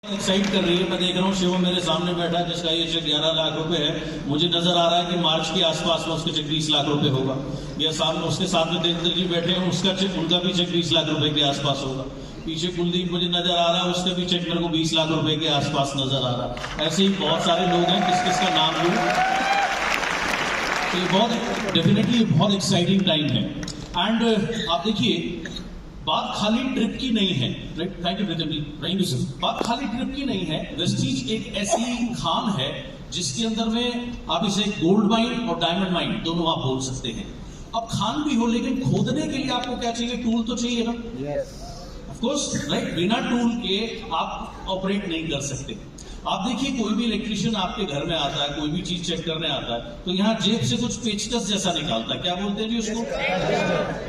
Excite कर रही है। मैं देख रहा हूँ शिवम मेरे सामने बैठा है जिसका ये चेक 11 लाख रुपए है। मुझे नजर आ रहा है कि मार्च के आसपास में उसके चेक 20 लाख रुपए होगा। या सामने उसके साथ में देवेंद्र जी बैठे हैं, उसका चेक, उनका भी चेक 20 लाख रुपए के आसपास होगा। पीछे कुलदीप मुझे नजर आ रहा है, उसका भी चेक मेरे को 20 लाख रुपए के आसपास नजर आ रहा है। ऐसे ही बहुत सारे लोग हैं, किस किस का नाम लूं। तो ये बहुत डेफिनेटली बहुत एक्साइटिंग टाइम है। एंड आप देखिए, बात खाली ट्रिप की नहीं है। Thank you sir. बात खाली ट्रिप की नहीं है। वेस्टीज एक ऐसी खान है जिसके अंदर में आप इसे गोल्ड माइन और डायमंड माइन दोनों आप बोल सकते हैं। अब खान भी हो, लेकिन खोदने के लिए आपको क्या चाहिए? टूल तो चाहिए ना। Of course, right. बिना टूल के आप ऑपरेट नहीं कर सकते। आप देखिए, कोई भी इलेक्ट्रिशियन आपके घर में आता है, कोई भी चीज चेक करने आता है, तो यहाँ जेब से कुछ पेचकस जैसा निकालता है। क्या बोलते हैं जी उसको?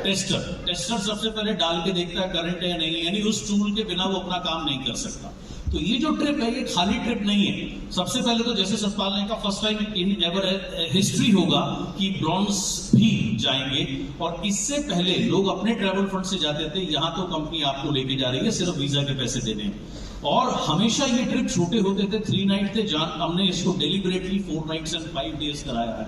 टेस्टर। टेस्टर सबसे पहले डाल के देखता है करंट है या नहीं, यानी उस टूल के बिना वो अपना काम नहीं कर सकता। तो ये जो ट्रिप है, ये खाली ट्रिप नहीं है। सबसे पहले तो जैसे सतपाल ने कहा, first time in ever history होगा कि ब्रॉन्ज भी जाएंगे। और इससे पहले लोग अपने ट्रैवल फंड से जाते थे, यहाँ तो कंपनी आपको लेके जा रही है, सिर्फ वीजा के पैसे देने हैं। और हमेशा ये ट्रिप छोटे होते थे, 3 नाइट थे। हमने इसको डेलिबरेटली 4 नाइट्स एंड 5 डेज कराया है।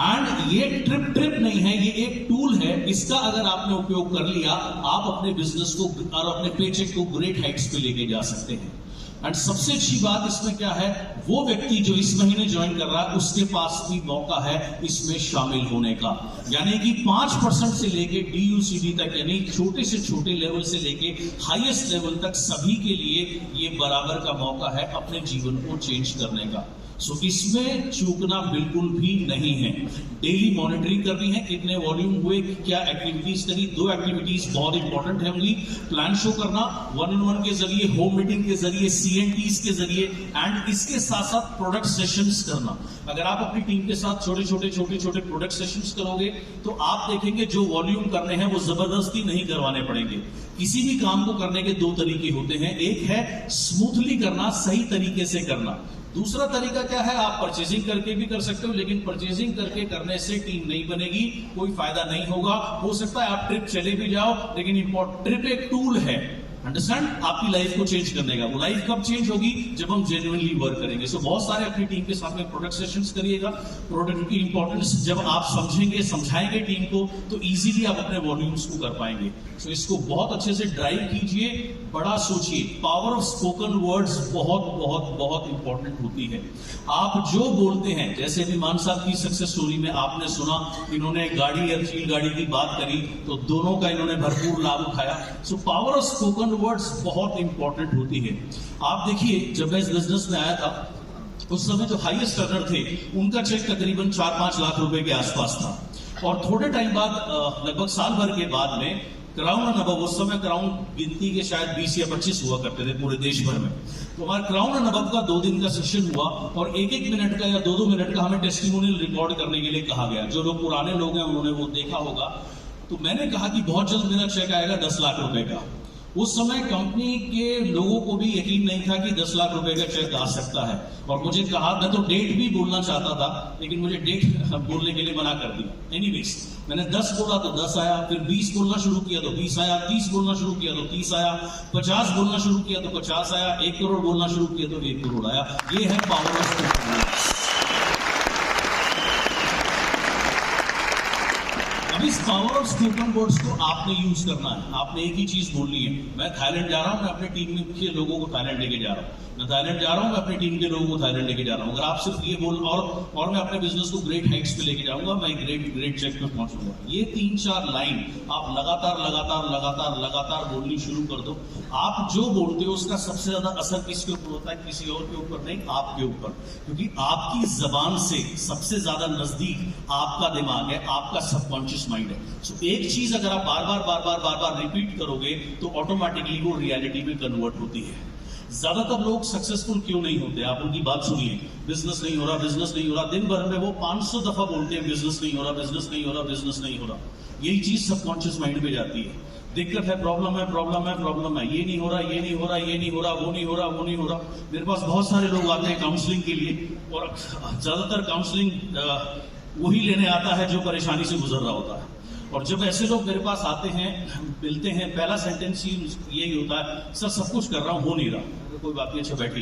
एंड ये ट्रिप नहीं है, ये एक टूल है। इसका अगर आपने उपयोग कर लिया, आप अपने बिजनेस को और अपने पेचेक को ग्रेट हाइट्स पे लेके जा सकते हैं। एंड सबसे अच्छी बात इसमें क्या है, वो व्यक्ति जो इस महीने ज्वाइन कर रहा है, उसके पास भी मौका है इसमें शामिल होने का। यानी कि 5% से लेके DUCD तक, यानी छोटे से छोटे लेवल से लेके हाईएस्ट लेवल तक सभी के लिए ये बराबर का मौका है अपने जीवन को चेंज करने का। सो इसमें चूकना बिल्कुल भी नहीं है। डेली मॉनिटरिंग करनी है, कितने वॉल्यूम हुए, क्या एक्टिविटीज करी। 2 एक्टिविटीज बहुत इंपॉर्टेंट है होंगी। प्लान शो करना 1-on-1 के जरिए, होम मीटिंग के जरिए, CNTs के जरिए, एंड इसके साथ साथ प्रोडक्ट सेशंस करना। अगर आप अपनी टीम के साथ छोटे छोटे प्रोडक्ट सेशंस करोगे, तो आप देखेंगे जो वॉल्यूम करने हैं वो जबरदस्ती नहीं करवाने पड़ेंगे। किसी भी काम को करने के 2 तरीके होते हैं। एक है स्मूथली करना, सही तरीके से करना। दूसरा तरीका क्या है, आप परचेजिंग करके भी कर सकते हो, लेकिन परचेजिंग करके करने से टीम नहीं बनेगी, कोई फायदा नहीं होगा। हो सकता है आप ट्रिप चले भी जाओ, लेकिन इंपॉर्टेंट, ट्रिप एक टूल है, अंडरस्टैंड, आपकी लाइफ को चेंज करने का। वो लाइफ कब चेंज होगी? जब हम जेन्युइनली वर्क करेंगे। सो बहुत सारे अपनी टीम के साथ में प्रोडक्ट सेशंस करिएगा। प्रोडक्ट की इंपॉर्टेंस जब आप समझेंगे, समझाएंगे टीम को, तो इजीली आप अपने वॉल्यूम्स को कर पाएंगे। सो इसको बहुत अच्छे से ड्राइव कीजिए, बड़ा सोचिए। पावर ऑफ स्पोकन वर्ड्स बहुत बहुत बहुत इंपॉर्टेंट होती है। आप जो बोलते हैं, जैसे विमान साहब की सक्सेस स्टोरी में आपने सुना, इन्होंने गाड़ी या चील गाड़ी की बात करी, तो दोनों का इन्होंने भरपूर लाभ उठाया। So power of spoken words बहुत इंपॉर्टेंट होती है। आप देखिए, जब मैं इस बिजनेस में आया था, उस समय जो हाईएस्ट अर्नर थे, उनका चेक तकरीबन 4-5 लाख रुपए के आसपास था। और थोड़े टाइम बाद, लगभग साल भर के बाद में, क्राउन नबब, उस समय क्राउन गिनती के शायद 20 या 25 हुआ करते थे पूरे देश भर में। तो हमारा क्राउन नबब का 2 दिन का सेशन हुआ, और 1-1 मिनट का या 2-2 मिनट का हमें टेस्टिमोनियल रिकॉर्ड करने के लिए कहा गया। जो लोग पुराने लोग हैं उन्होंने वो देखा होगा। तो मैंने कहा कि बहुत जल्द मेरा चेक आएगा 10 लाख रुपए का। उस समय कंपनी के लोगों को भी यकीन नहीं था कि 10 लाख रुपए का चेक आ सकता है। और मुझे कहा, मैं तो डेट भी बोलना चाहता था, लेकिन मुझे डेट बोलने के लिए मना कर दिया। एनीवेज, मैंने 10 बोला तो 10 आया, फिर 20 बोलना शुरू किया तो 20 आया, 30 बोलना शुरू किया तो 30 आया, 50 बोलना शुरू किया तो 50 आया, 1 करोड़ बोलना शुरू किया तो 1 करोड़ आया। ये है पावर ऑफ स्पोकन वर्ड्स। अब इस पावर ऑफ स्पोकन वर्ड्स को आपने यूज करना है। आपने एक ही चीज बोलनी है, मैं थाईलैंड जा रहा हूं, मैं अपनी टीम के लोगों को थाईलैंड लेके जा रहा हूं। मैं थाईलैंड जा रहा हूं, मैं अपनी टीम के लोगों को थाईलैंड लेके जा रहा हूं। अगर आप सिर्फ ये बोल, और मैं अपने बिजनेस को ग्रेट हाइट्स पे लेके जाऊंगा, मैं ग्रेट चेक पे पहुंचूंगा। ये 3-4 लाइन आप लगातार बोलनी शुरू कर दो। आप जो बोलते हो उसका सबसे ज्यादा असर किसके ऊपर होता है? किसी और के ऊपर नहीं, आपके ऊपर। क्योंकि आपकी जबान से सबसे ज्यादा नजदीक आपका दिमाग है, आपका सबकॉन्शियस माइंड है। सो एक चीज अगर आप बार बार रिपीट करोगे, तो ऑटोमेटिकली वो रियलिटी में कन्वर्ट होती है। ज्यादातर लोग सक्सेसफुल क्यों नहीं होते? आप उनकी बात सुनिए, बिजनेस नहीं हो रहा, बिजनेस नहीं हो रहा। दिन भर में वो 500 दफा बोलते हैं, बिजनेस नहीं हो रहा, बिजनेस नहीं हो रहा, बिजनेस नहीं हो रहा। यही चीज सबकॉन्शियस माइंड पे जाती है। दिक्कत है, प्रॉब्लम है, ये नहीं हो रहा, ये नहीं हो रहा, ये नहीं हो रहा, वो नहीं हो रहा, वो नहीं हो रहा। मेरे पास बहुत सारे लोग आते हैं काउंसलिंग के लिए, और ज्यादातर काउंसलिंग वही लेने आता है जो परेशानी से गुजर रहा होता है। और जब ऐसे लोग मेरे पास आते हैं, मिलते हैं, पहला सेंटेंस ही यही होता है, सर सब कुछ कर रहा हूं, हो नहीं रहा। कोई बात नहीं, अच्छा बैठी,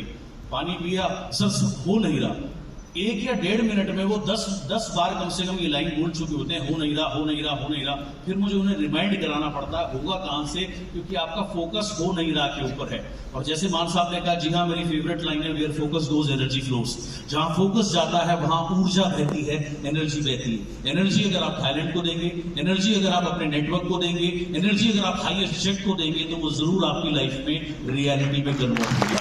पानी पिया, सर सब हो नहीं रहा। 1 या 1.5 मिनट में वो 10 बार कम से कम ये लाइन बोल चुके होते हैं, हो नहीं रहा, हो नहीं रहा, हो नहीं रहा। फिर मुझे उन्हें रिमाइंड कराना पड़ता है, होगा कहां से, क्योंकि आपका फोकस हो नहीं रहा के ऊपर है। और जैसे मान साहब ने कहा, जी हाँ, मेरी फेवरेट लाइन है, where focus goes energy flows. जहां फोकस जाता है वहां ऊर्जा बहती है, एनर्जी बहती है। एनर्जी अगर आप थाईलैंड को देंगे, एनर्जी अगर आप अपने नेटवर्क को देंगे, एनर्जी अगर आप हाईएस्ट चेक को देंगे, तो वो जरूर आपकी लाइफ में रियलिटी में कन्वर्ट होगी।